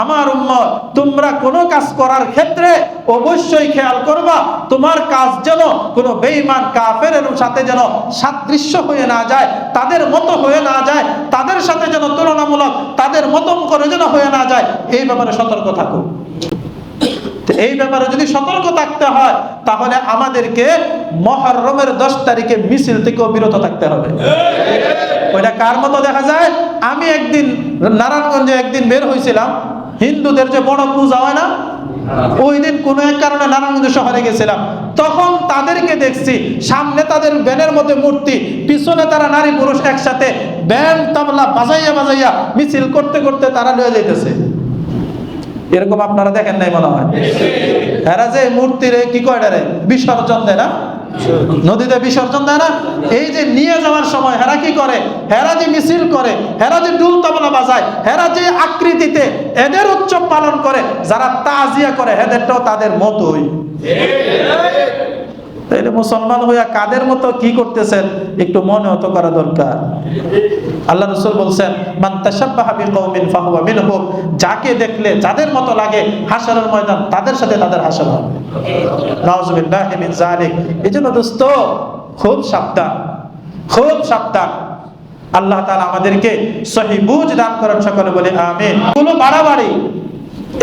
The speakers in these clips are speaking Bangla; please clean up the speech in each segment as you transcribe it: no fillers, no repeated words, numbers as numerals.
আমার উম্মত, তোমরা কোনো কাজ করার ক্ষেত্রে অবশ্যই খেয়াল করবা তোমার কাজ যেন কোনো বেঈমান কাফেরের সাথে যেন সাদৃশ্য হয়ে না যায়, তাদের মতো হয়ে না যায়, তাদের সাথে যেন তুলনামূলক তাদের মতন করে যেন হয়ে না যায়, এই ব্যাপারে সতর্ক থাকো। এই ব্যাপারে যদি সতর্ক থাকতে হয় তাহলে আমাদেরকে মুহররমের 10 তারিখে মিছিল থেকেও বিরত থাকতে হবে। ওইটা কার মতো দেখা যায়, আমি একদিন নারায়ণগঞ্জে একদিন বের হয়েছিলাম, হিন্দুদের যে বড় পূজা হয় না, ওই দিন কোনো এক কারণে নারায়ণগঞ্জ শহরে গেছিলাম, তখন তাদেরকে দেখছি সামনে তাদের ব্যানের মধ্যে মূর্তি, পিছনে তারা নারী পুরুষ একসাথে ব্যান্ড তবলা বাজাইয়া বাজাইয়া মিছিল করতে করতে তারা লয়ে যাইতেছে। এরকম আপনারা দেখেন নাই মনে হয়? এরা যে মূর্তির কি কয় রে বিসর্জন দেয় না, নদীতে বিসর্জন দেয় না, এই যে নিয়ে যাওয়ার সময় হেরা কি করে, হেরা যে মিছিল করে, হেরা যে ডুল তবলা বাজায়, হেরা যে আকৃতিতে এদের উৎসব পালন করে, যারা তাজিয়া করে এদেরটাও তাদের মতোই। তাইলে মুসলমান হইয়া কাদের মতো কি করতেছেন একটু মনে হতো করা দরকার। আল্লাহ রাসূল বলছেন, মান তাশাব্বাহা বিকওমিন ফাহুয়া মিনহুম, যাকে দেখলে যাদের মতো লাগে হাশরের ময়দান তাদের সাথে তাদের হাশর হবে। নাউযুবিল্লাহি মিন যালিক। এজন্য দোস্ত খুব সাবধান, খুব সাবধান। আল্লাহ তাআলা আমাদেরকে সহিহ বুঝ দান করেন, সকলে বলে আমিন। এগুলো বাড়াবাড়ি,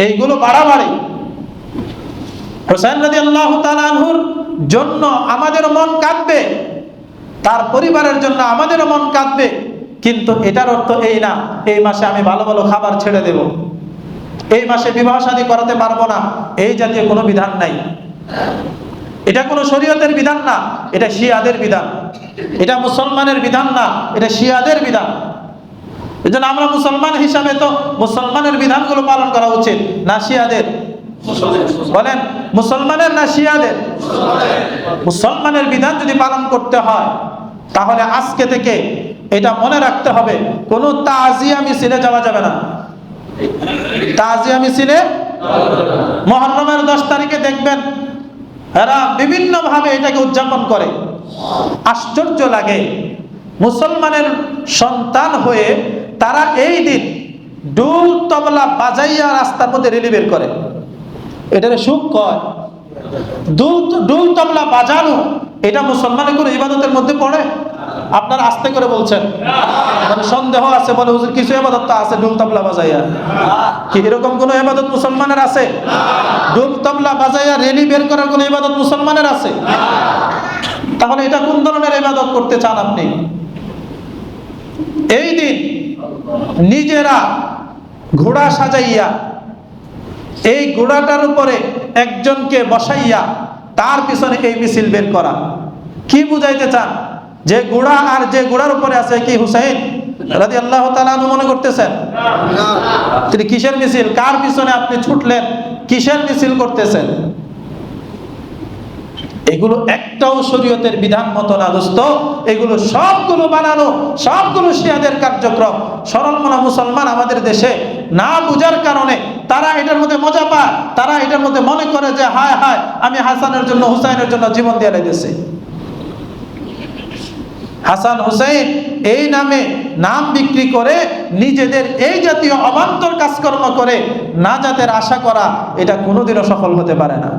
এইগুলো বাড়াবাড়ি। হুসাইন রাদিয়াল্লাহু তাআলা আনহুর জন্য আমাদের মন কাঁদবে, তার পরিবারের জন্য আমাদের মন কাঁদবে, কিন্তু এটার অর্থ এই না এই মাসে আমি ভালো ভালো খাবার ছেড়ে দেব, এই মাসে বিবাহ শাদী করাতে পারবো না, এই জাতীয় কোনো বিধান নাই। এটা কোনো শরীয়তের বিধান না, এটা শিয়াদের বিধান। এটা মুসলমানের বিধান না, এটা শিয়াদের বিধান। এজন্য আমরা মুসলমান হিসাবে তো মুসলমানের বিধানগুলো পালন করা উচিত, না শিয়াদের? বলেন মুসলমানের না শিয়াদের? মুসলমানের বিধান যদি পালন করতে হয় তাহলে আজকে থেকে এটা মনে রাখতে হবে, কোনো তাজিয়া মিছিলে যাওয়া যাবে না। তাজিয়া মিছিলে মুহররমের 10 তারিখে দেখবেন এরা বিভিন্ন ভাবে এটাকে উদযাপন করে। আশ্চর্য লাগে, মুসলমানের সন্তান হয়ে তারা এই দিন ডুল তবলা বাজাইয়া রাস্তার মধ্যে রেলি বের করে। এটারে সুখ কয়? ডুল তবলা বাজানো এটা মুসলমানের কোনো ইবাদতের মধ্যে পড়ে? আপনারা আস্তে করে বলছেন, মানে সন্দেহ আছে, বলে হুজুর কিছু ইবাদত তো আছে ডুল তবলা বাজাইয়া। কি এরকম কোনো ইবাদত মুসলমানের আছে? ডুল তবলা বাজাইয়া রেলি বের করার কোনো ইবাদত মুসলমানের আছে? তাহলে এটা কোন ধরনের ইবাদত করতে চান আপনি? এই দিন নিজেরা ঘোড়া সাজাইয়া এই ঘোড়াটার উপরে একজনকে বসাইয়া তার পিছনে এই মিছিল বের করা, কি বুঝাইতে চান? যে ঘোড়া আর যে ঘোড়ার উপরে আছে কি হুসাইন রাদিয়াল্লাহু তাআলা আনহু মনে করতেছেন? তিনি কিসের মিছিল? কার পিছনে আপনি ছুটলেন? কিসের মিছিল করতেছেন? এগুলো একটাও শরীয়তের বিধান মতো না দোস্ত, এগুলো সবগুলো বানানো, সবগুলো শিয়াদের কার্যক্রম। সরল মনা মুসলমান আমাদের দেশে না বুঝার কারণে তারা এটার মধ্যে মজা পায়, তারা এটার মধ্যে মনে করে যে হায় হায় আমি হাসানের জন্য হুসাইনের জন্য জীবন দিয়ে লেগেছে। হাসান হুসাইন এই নামে নাম বিক্রি করে নিজেদের এই জাতীয় অবান্তর কাজকর্ম করে নাজাতের আশা করা, এটা কোনোদিনও সফল হতে পারে না।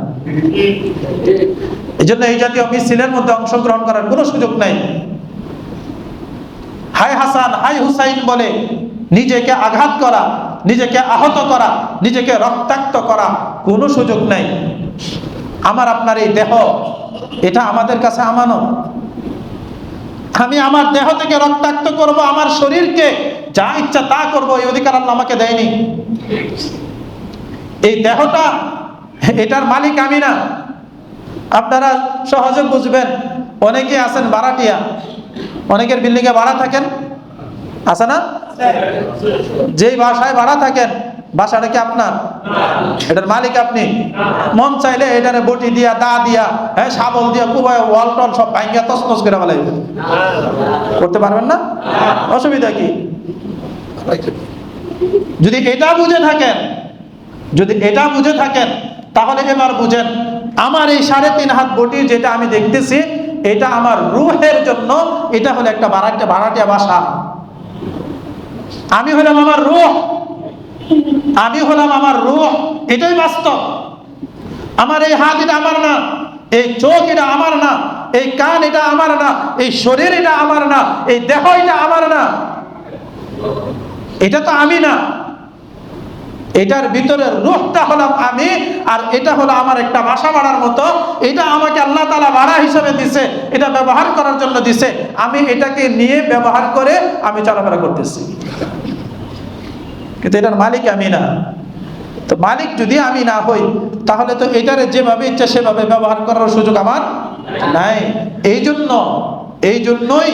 এই জন্য এই জাতীয় মিছিলের মধ্যে অংশগ্রহণ করার কোনো সুযোগ নাই। হাই হাসান হাই হুসাইন বলে নিজেকে আঘাত করা, নিজেকে আহত করা, নিজেকে রক্তাক্ত করা কোনো সুযোগ নাই। আমার আপনার এই দেহ, এটা আমাদের কাছে আমানত। আমি আমার দেহ থেকে রক্তাক্ত করব, আমার শরীরকে যা ইচ্ছা তা করব, এই অধিকার আল্লাহ আমাকে দেয়নি। এই দেহটা, এটার মালিক আমি না। আপনারা সহজে বুঝবেন, অনেকে আছেন ভাড়াটিয়া, অনেকের বিল্ডিংয়ে ভাড়া থাকেন, আছে না? যেই বাসায় ভাড়া থাকেন বাসাটা কি আপনার? এটার মালিক আপনি? মন চাইলে এটারে বটি দিয়া, দা দিয়া, হ্যাঁ শাবল দিয়া কুবায় ওয়াল টল সব ভাঙিয়া তছনছ করে ফেলাইবে, করতে পারবেন না? অসুবিধা কি? যদি এটা বুঝে থাকেন, যদি এটা বুঝে থাকেন তাহলে এবার বুঝেন, আমার এই 3.5 হাত বটি যেটা আমি দেখতেছি, এটা আমার রূহের জন্য, এটা হলো একটা ভাড়াটিয়া বাসা। আমি হলাম আমার রূহ, আমি হলাম আমার রূহ, এটাই বাস্তব। আমার এই হাত এটা আমার না, এই চোখ এটা আমার না, এই কান এটা আমার না, এই শরীর এটা আমার না, এই দেহ এটা আমার না, এটা তো আমি না। এটার ভিতরে রূহটা হলাম আমি, আর এটা হলো আমার একটা বাসা বাড়ার মতো। এটা আমাকে আল্লাহ তাআলা ভাড়া হিসেবে দিছে, এটা ব্যবহার করার জন্য দিছে। আমি এটাকে নিয়ে ব্যবহার করে আমি চলাফেরা করতেছি, কিন্তু এটার মালিক আমি না। তো মালিক যদি আমি না হই, তাহলে তো এটারে যেভাবে ইচ্ছা সেভাবে ব্যবহার করার সুযোগ আমার নাই। এই জন্যই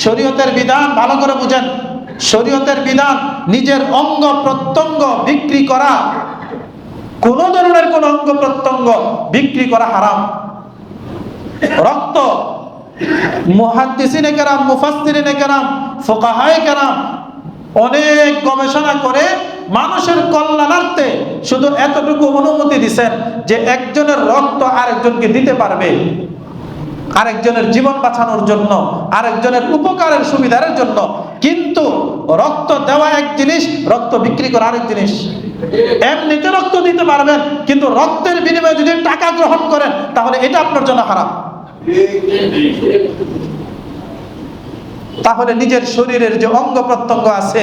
শরীয়তের বিধান ভালো করে বুঝেন। শরীয়তের বিধান নিজের অঙ্গ প্রত্যঙ্গ বিক্রি করা, কোন ধরনের কোন অঙ্গ প্রত্যঙ্গ বিক্রি করা হারাম। রক্ত মুহাদ্দিসিনে কেরাম, মুফাসসিরিনে কেরাম, ফুকাহায়ে কেরাম অনেক গবেষণা করে মানুষের কল্যাণার্থে শুধু এতটুকু অনুমতি দিচ্ছেন যে একজনের রক্ত আরেকজনকে দিতে পারবে, আরেকজনের জীবন বাঁচানোর জন্য, আরেকজনের উপকারের সুবিধার জন্য। কিন্তু রক্ত দেওয়া এক জিনিস, রক্ত বিক্রি করা আরেক জিনিস। এমনিতে রক্ত দিতে পারবেন, কিন্তু রক্তের বিনিময়ে যদি টাকা গ্রহণ করেন, তাহলে এটা আপনার জন্য হারাম। তাহলে নিজের শরীরের যে অঙ্গ প্রত্যঙ্গ আছে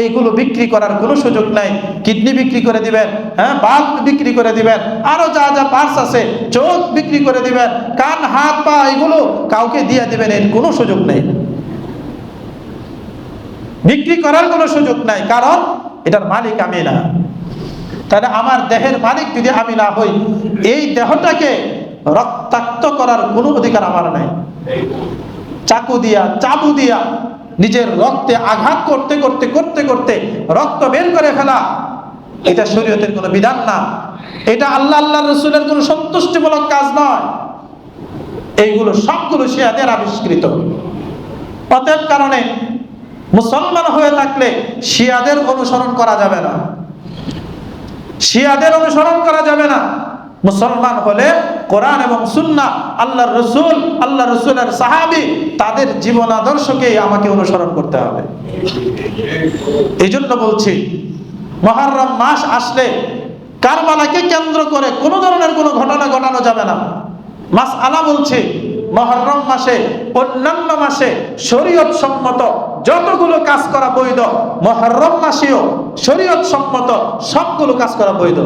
এইগুলো বিক্রি করার কোনো সুযোগ নাই। কিডনি বিক্রি করে দিবেন, বাল্ব বিক্রি করে দিবেন, আরো যা যা পার্টস আছে, চোখ বিক্রি করে দিবেন, কান হাত পা এগুলো কাউকে দিয়ে দিবেন, এর কোনো সুযোগ নেই। বিক্রি করার কোনো সুযোগ নাই, কারণ এটার মালিক আমি না। তাহলে আমার দেহের মালিক যদি আমি না হই, এই দেহটাকে রক্তাক্ত করার কোনো অধিকার আমার নাই। চাকু দিয়া, চাবু দিয়া নিজের রক্তে আঘাত করতে করতে করতে করতে রক্ত বের করে ফেলা, এটা শরীয়তের কোনো বিধান না। এটা আল্লাহ রাসূলের কোনো সন্তুষ্টিমূলক কাজ নয়। এইগুলো সবগুলো শিয়াদের আবিষ্কৃত। অতএব কারণে মুসলমান হয়ে থাকলে শিয়াদের অনুসরণ করা যাবে না, শিয়াদের অনুসরণ করা যাবে না। মুসলমান হলে কোরআন এবং সুন্নাহ, আল্লাহর রাসূল, আল্লাহ রাসূলের সাহাবী, তাদের জীবন আদর্শকে আমাকে অনুসরণ করতে হবে। এই জন্য বলছি, মুহররম মাস আসলে কারবালাকে কেন্দ্র করে কোনো ধরনের কোনো ঘটনা ঘটানো যাবে না। মাসআলা বলছে, মুহররম মাসে অন্যান্য মাসে শরীয়ত সম্মত যতগুলো কাজ করা বৈধ, মুহররম মাসেও শরীয়ত সম্মত সবগুলো কাজ করা বৈধ।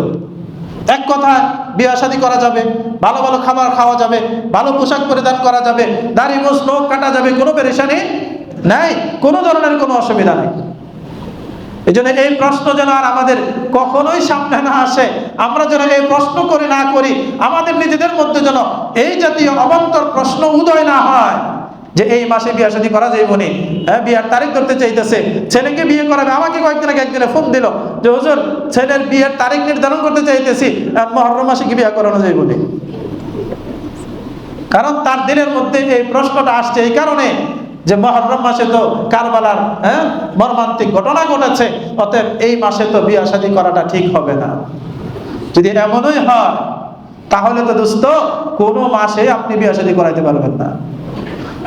এক কথা, বিয়ে শাদী করা যাবে, ভালো ভালো খাবার খাওয়া যাবে, ভালো পোশাক পরিধান করা যাবে, দাড়ি মোছ নখ কাটা যাবে, কোনো পেরেশানি নাই, কোনো ধরনের কোনো অসুবিধা নেই। এই জন্য এই প্রশ্ন যেন আর আমাদের কখনোই সামনে না আসে। আমরা যেন এই প্রশ্ন করে না করি, আমাদের নিজেদের মধ্যে যেন এই জাতীয় অবান্তর প্রশ্ন উদয় না হয় যে এই মাসে বিয়ে শাদী করা যাইব নি, বিয়ার তারিখ ধরতে চাইতেছে, ছেলেকে বিয়ে করাবে। আমাকে কয়েকদিন আগে একদিনে ফোন দিল যে হুজুর, ছেলের বিয়ের তারিখ নির্ধারণ করতে চাইতেছি, মুহররম মাসে কি বিয়ে করানো যাইব নি? কারণ তার দিনের মধ্যে এই প্রশ্নটা আসছে এই কারণে যে মুহররম মাসে তো কারবালার মর্মান্তিক ঘটনা ঘটেছে, অতএব এই মাসে তো বিয়ে শাদী করাটা ঠিক হবে না। যদি এমনই হয়, তাহলে তো দোস্ত কোনো মাসে আপনি বিয়ে শাদী করাইতে পারবেন না।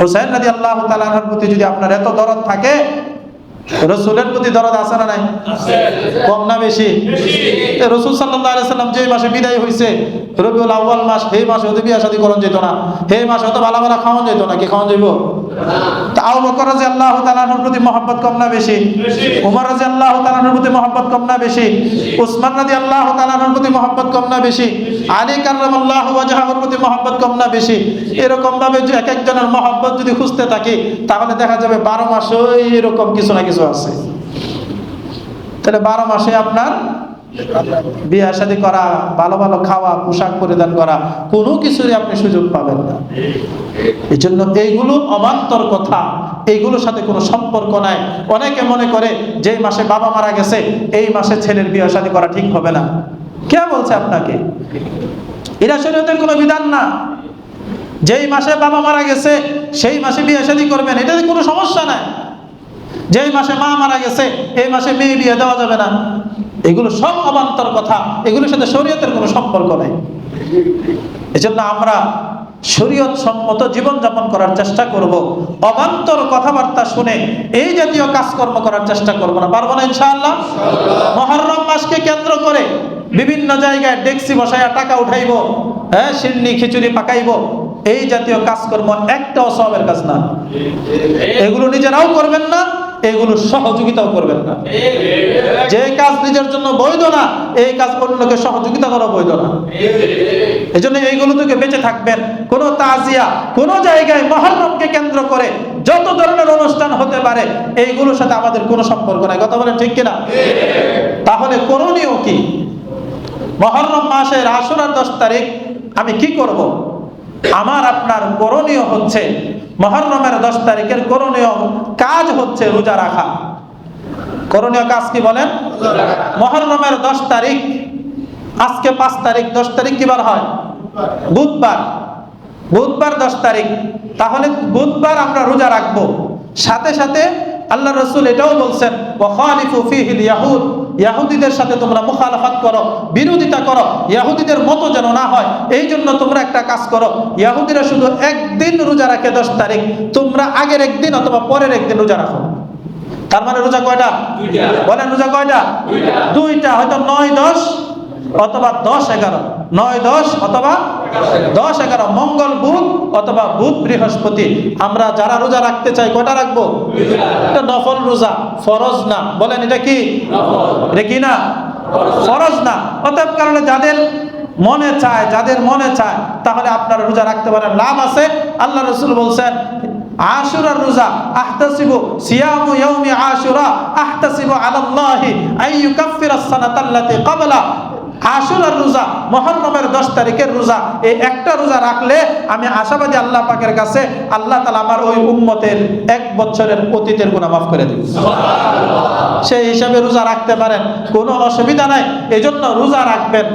হুসাইন রাদিয়াল্লাহু তাআলা আনহুর প্রতি যদি আপনার এত দরদ থাকে, রাসূলের প্রতি দরদ আছে না নাই? কম না বেশি? রাসূল সাল্লাল্লাহু আলাইহি সাল্লাম যে মাসে বিদায় হইছে, রবিউল আউয়াল মাস, এই মাসে হতে বিয়ে শাদী করন যেত না, এই মাসে হতে ভালো ভালো খাওয়ান যেত না। কি খাওয়ান যাইব? তা আবু বকর রাদিয়াল্লাহু তাআলা আনহুর প্রতি মহব্বত কম না বেশি? ওমর রাদিয়াল্লাহু তাআলা আনহুর প্রতি মহব্বত কম না বেশি? উসমান রাদিয়াল্লাহু তাআলা আনহুর প্রতি মহব্বত কম না বেশি? আলী কাররামাল্লাহু ওয়াজহাহুর প্রতি মহব্বত কম না বেশি? এরকম ভাবে যে এক একজনের মহব্বত যদি খুঁজতে থাকি, তাহলে দেখা যাবে 12 মাসেই এরকম কিছু না কিছু আছে। তাহলে 12 মাসে আপনার বিয়ে শাদী করা, ভালো ভালো খাওয়া, পোশাক পরিধান করা, কোনো কিছুরই আপনি সুযোগ পাবেন না। এই জন্য এইগুলো অবান্তর কথা, এইগুলোর সাথে কোনো সম্পর্ক নাই। অনেকে মনে করে যে মাসে বাবা মারা গেছে, এই মাসে ছেলের বিয়ে শাদী করা ঠিক হবে না। কে বলছে আপনাকে? এটা শরীয়তের কোনো বিধান না। যেই মাসে বাবা মারা গেছে সেই মাসে বিয়ে শাদী করবেন, এটাতে কোনো সমস্যা নাই। যেই মাসে মা মারা গেছে এই মাসে মেয়ে বিয়ে দেওয়া যাবে না, এগুলো সব অবান্তর কথা। এগুলোর সাথে শরীয়তের কোনো সম্পর্ক নাই। এজন্য আমরা শরীয়ত সম্মত জীবনযাপন করার চেষ্টা করব, অবান্তর কথাবার্তা শুনে এই জাতীয় কাজকর্ম করার চেষ্টা করব না। পারবো না ইনশাআল্লাহ? মুহররম মাসকে কেন্দ্র করে বিভিন্ন জায়গায় ডেক্সি বসায়া টাকা উঠাইবো, হ্যাঁ, সিন্নি খিচুড়ি পাকাইবো, এই জাতীয় কাজকর্ম একটাও সওয়াবের কাজ না। এগুলো নিজেরাও করবেন না, এগুলো সহযোগিতাও করবেন না। যে কাজ নিজের জন্য বৈধ না, এই কাজ অন্যকে সহযোগিতা করা বৈধ না। এই জন্য এইগুলো থেকে বেঁচে থাকবেন। কোন তাজিয়া, কোন জায়গায় মুহররমকে কেন্দ্র করে যত ধরনের অনুষ্ঠান হতে পারে, এইগুলোর সাথে আমাদের কোনো সম্পর্ক নাই। কথা বলেন ঠিক কিনা? তাহলে করণীয় কি? মুহররম মাসের আশুরার 10 তারিখ আমি কি করব? আমার আপনার করণীয় হচ্ছে, মুহররমের 10 তারিখের করণীয় কাজ হচ্ছে রোজা রাখা। করণীয় কাজ কি বলেন? মুহররমের 10 তারিখ, আজকে 5 তারিখ, 10 তারিখ কি বার হয়? বুধবার। বুধবার 10 তারিখ, তাহলে বুধবার আমরা রোজা রাখবো। সাথে সাথে আল্লাহ রাসূল এটাও বলছেন, ওয়াখালিফু ফীহিল ইয়াহুদ, ইহুদিদের সাথে তোমরা মুখালাফাত করো, বিরোধিতা করো, ইহুদিদের মতো যেন না হয়। এই জন্য তোমরা একটা কাজ করো, ইহুদিরা শুধু একদিন রোজা রাখে 10 তারিখ, তোমরা আগের একদিন অথবা পরের একদিন রোজা রাখো। তার মানে রোজা কয়টা? বলেন রোজা কয়টা? দুইটা, হয়তো 9-10 অথবা 10-11, 9-10 অথবা 10-11, মঙ্গল বুধ অথবা বুধ বৃহস্পতি। আমরা যারা রোজা রাখতে চাই কয়টা রাখবো? এটা নফল রোজা, ফরজ না। বলেন এটা কি? এটা কি না? ফরজ না। অতএব কারণে যাদের মনে চায়, যাদের মনে চায়, তাহলে আপনারা রোজা রাখতে পারেন, লাভ আছে। আল্লাহ রাসূল বলছেন, আশুরার রোজা, আহতাসিবু সিয়ামু ইয়াউমি আশুরা আহতাসিবু আলাল্লাহি আইয়ুকাফফিরাস সানাতাল্লাতী ক্বাবলা। আশুরার রোজা, মুহররমের 10 তারিখের রোজা, এই একটা রোজা রাখলে আমি আশাবাদী আল্লাহ পাকের কাছে, আল্লাহ তাআলা আমার ওই উম্মতের 1 বছরের অতীতের গুনাহ মাফ করে দিবেন। সুবহানাল্লাহ। সেই হিসাবে রোজা রাখতে পারেন, কোনো অসুবিধা নাই। এজন্য রোজা রাখবেন,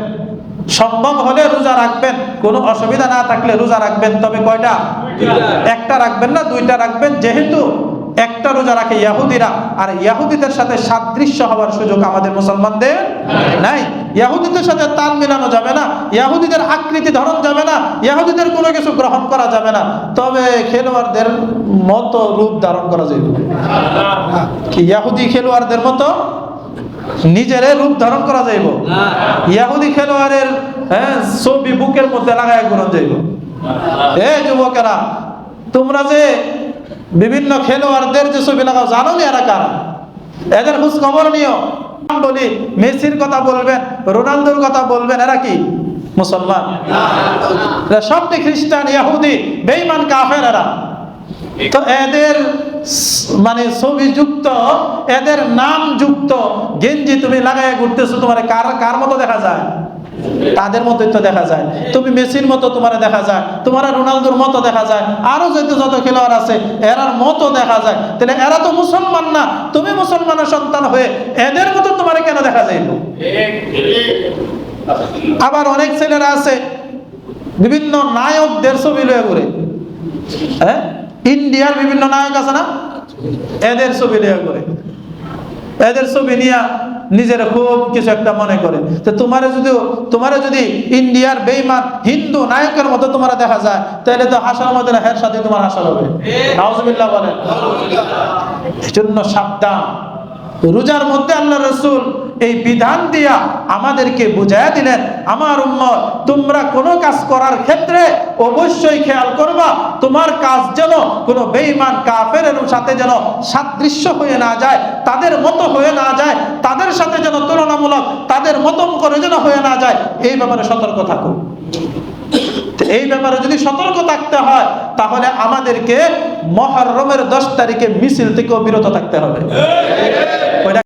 সম্ভব হলে রোজা রাখবেন, কোনো অসুবিধা না থাকলে রোজা রাখবেন। তবে কয়টা? একটা রাখবেন না, 2টা রাখবেন। যেহেতু একটা রোজা রাখে ইহুদিরা, আর ইহুদিদের সাথে সাদৃশ্য হওয়ার সুযোগ আমাদের মুসলমানদের নাই। ইহুদিদের সাথে তাল মেলানো যাবে না, ইহুদিদের আকৃতি ধরন যাবে না, ইহুদিদের কোনো কিছু গ্রহণ করা যাবে না। তবে খেলোয়াড়দের মতো রূপ ধারণ করা যাবে। কি ইহুদি খেলোয়াড়দের মতো নিজের রূপ ধারণ করা যাইব? ইহুদি খেলোয়াড়ের ছবি বুকের মধ্যে লাগায় ঘুরন যাইব। এই যুবকেরা, তোমরা যে বিভিন্ন খেলোয়াড়দের যে ছবি লাগাও, জানো না এরা কারা? এদের খোঁজ খবর নিও। বলি মেসির কথা বলবেন, রোনালদোর কথা বলবেন, এরা কি মুসলমান? সবটি খ্রিস্টান, ইহুদি, বেঈমান, কাফের এরা। তো এদের মানে ছবি যুক্ত, এদের নাম যুক্ত গেঞ্জি তুমি লাগায় ঘুরতেছো, তোমার কার মতো দেখা যায়? তাদের মতোই তো দেখা যায়। তুমি মেসির মতো তোমার দেখা যায়, তোমার রোনালদোর মতো দেখা যায়, আরো যত খেলোয়াড় আছে এরার মতো দেখা যায়। তাহলে এরা তো মুসলমান না, তুমি মুসলমানের সন্তান হয়ে এদের মতো তোমার কেন দেখা যায়? আবার অনেক ছেলেরা আছে বিভিন্ন নায়কদের ছবি লয়ে ঘুরে। হ্যাঁ, ইন্ডিয়ার বিভিন্ন নায়ক আছে না, এদের ছবি লয়ে ঘুরে। এদের ছবি নিয়ে নিজের খুব কিছু একটা মনে করে। তো তোমার যদি ইন্ডিয়ার বেঈমান হিন্দু নায়কের মতো তোমার দেখা যায়, তাহলে তো হাসার মধ্যে হের সাথে তোমার হাসার হবে। নাউজুবিল্লাহ বলেন। এজন্য সাবধান। রোজার মধ্যে আল্লাহ রাসূল এই বিধান দিয়া আমাদেরকে বুঝাইয়া দিলেন, আমার উম্মত, তোমরা কোনো কাজ করার ক্ষেত্রে অবশ্যই খেয়াল করবা, তোমার কাজ যেন কোনো বেঈমান কাফেরের সাথে যেন সাদৃশ্য হয়ে না যায়, তাদের মতো হয়ে না যায়, তাদের সাথে যেন তুলনামূলক তাদের মতন করে যেন হয়ে না যায়। এই ব্যাপারে সতর্ক থাকো। এই ব্যাপারে যদি সতর্ক থাকতে হয়, তাহলে আমাদেরকে মুহররমের 10 তারিখে মিছিল থেকেও বিরত থাকতে হবে।